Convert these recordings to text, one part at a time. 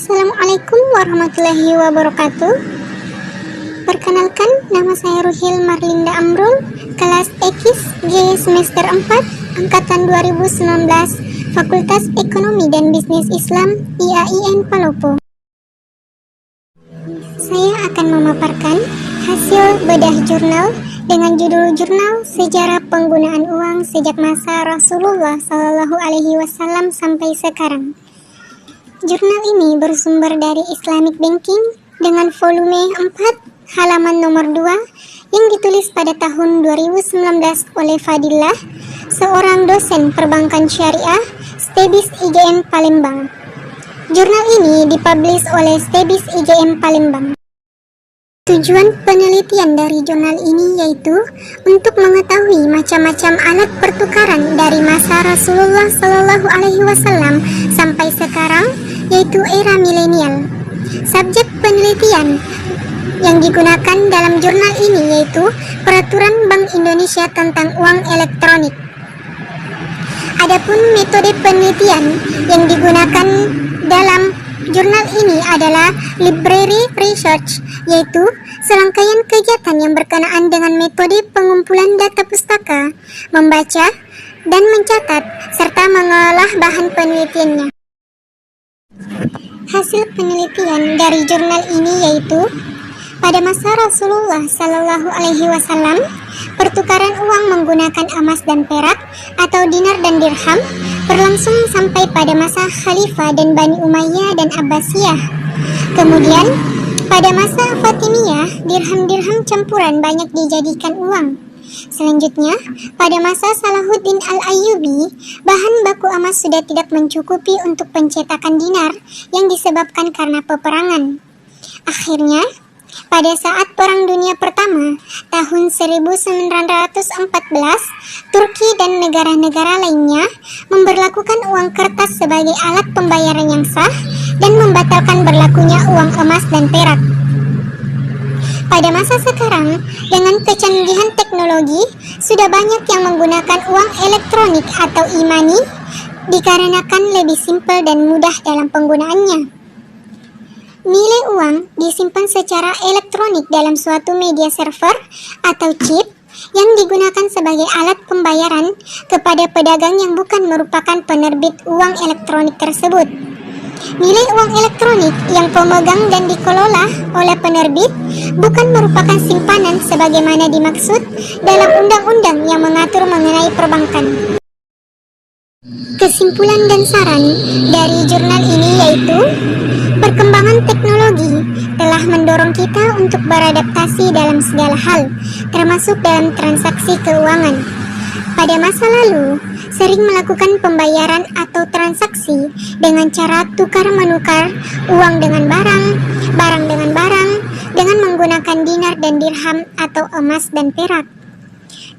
Assalamualaikum warahmatullahi wabarakatuh. Perkenalkan, nama saya Ruhil Marlinda Amrul, kelas Ekis G semester 4, angkatan 2019, Fakultas Ekonomi dan Bisnis Islam IAIN Palopo. Saya akan memaparkan hasil bedah jurnal dengan judul Jurnal Sejarah Penggunaan Uang Sejak Masa Rasulullah SAW sampai sekarang. Jurnal ini bersumber dari Islamic Banking dengan volume 4, halaman nomor 2, yang ditulis pada tahun 2019 oleh Fadillah, seorang dosen perbankan syariah STEBIS IGM Palembang. Jurnal ini dipublish oleh STEBIS IGM Palembang. Tujuan penelitian dari jurnal ini yaitu untuk mengetahui macam-macam alat pertukaran dari masa Rasulullah SAW sampai sekarang, yaitu era milenial. Subjek penelitian yang digunakan dalam jurnal ini yaitu Peraturan Bank Indonesia tentang Uang Elektronik. Adapun metode penelitian yang digunakan dalam jurnal ini adalah library research, yaitu serangkaian kegiatan yang berkenaan dengan metode pengumpulan data pustaka, membaca dan mencatat, serta mengolah bahan penelitiannya. Hasil penelitian dari jurnal ini yaitu pada masa Rasulullah SAW, pertukaran uang menggunakan emas dan perak atau dinar dan dirham berlangsung sampai pada masa Khalifah dan Bani Umayyah dan Abbasiyah. Kemudian, pada masa Fatimiyah, dirham-dirham campuran banyak dijadikan uang. Selanjutnya, pada masa Salahuddin Al-Ayyubi, bahan baku emas sudah tidak mencukupi untuk pencetakan dinar yang disebabkan karena peperangan. Akhirnya, pada saat Perang Dunia Pertama, tahun 1914, Turki dan negara-negara lainnya memberlakukan uang kertas sebagai alat pembayaran yang sah dan membatalkan berlakunya uang emas dan perak. Pada masa sekarang, dengan kecanggihan teknologi, sudah banyak yang menggunakan uang elektronik atau e-money dikarenakan lebih simpel dan mudah dalam penggunaannya. Nilai uang disimpan secara elektronik dalam suatu media server atau chip yang digunakan sebagai alat pembayaran kepada pedagang yang bukan merupakan penerbit uang elektronik tersebut. Nilai uang elektronik yang pemegang dan dikelola oleh penerbit bukan merupakan simpanan sebagaimana dimaksud dalam undang-undang yang mengatur mengenai perbankan. Kesimpulan dan saran dari jurnal ini yaitu perkembangan teknologi telah mendorong kita untuk beradaptasi dalam segala hal, termasuk dalam transaksi keuangan. Pada masa lalu, sering melakukan pembayaran atau transaksi dengan cara tukar-menukar uang dengan barang, barang dengan barang, dengan menggunakan dinar dan dirham atau emas dan perak.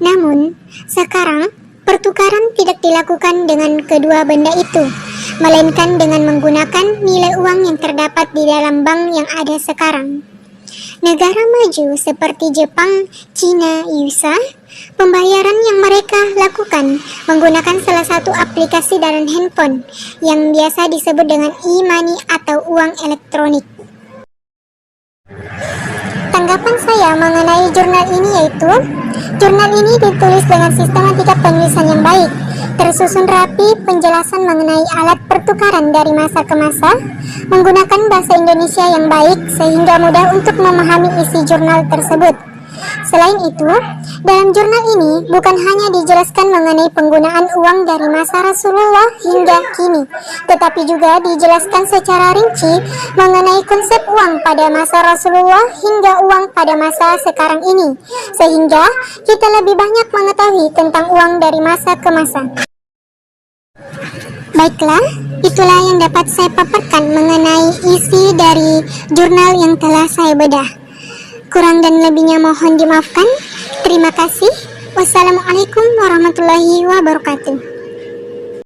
Namun, sekarang pertukaran tidak dilakukan dengan kedua benda itu, melainkan dengan menggunakan nilai uang yang terdapat di dalam bank yang ada sekarang. Negara maju seperti Jepang, Cina, USA, pembayaran yang mereka lakukan menggunakan salah satu aplikasi dalam handphone yang biasa disebut dengan e-money atau uang elektronik. Tanggapan saya mengenai jurnal ini yaitu, jurnal ini ditulis dengan sistematika penulisan yang baik, tersusun rapi penjelasan mengenai alat pertukaran dari masa ke masa, menggunakan bahasa Indonesia yang baik sehingga mudah untuk memahami isi jurnal tersebut. Selain itu, dalam jurnal ini bukan hanya dijelaskan mengenai penggunaan uang dari masa Rasulullah hingga kini, tetapi juga dijelaskan secara rinci mengenai konsep uang pada masa Rasulullah hingga uang pada masa sekarang ini, sehingga kita lebih banyak mengetahui tentang uang dari masa ke masa. Baiklah, itulah yang dapat saya paparkan mengenai isi dari jurnal yang telah saya bedah. Kurang dan lebihnya mohon dimaafkan. Terima kasih. Wassalamualaikum warahmatullahi wabarakatuh.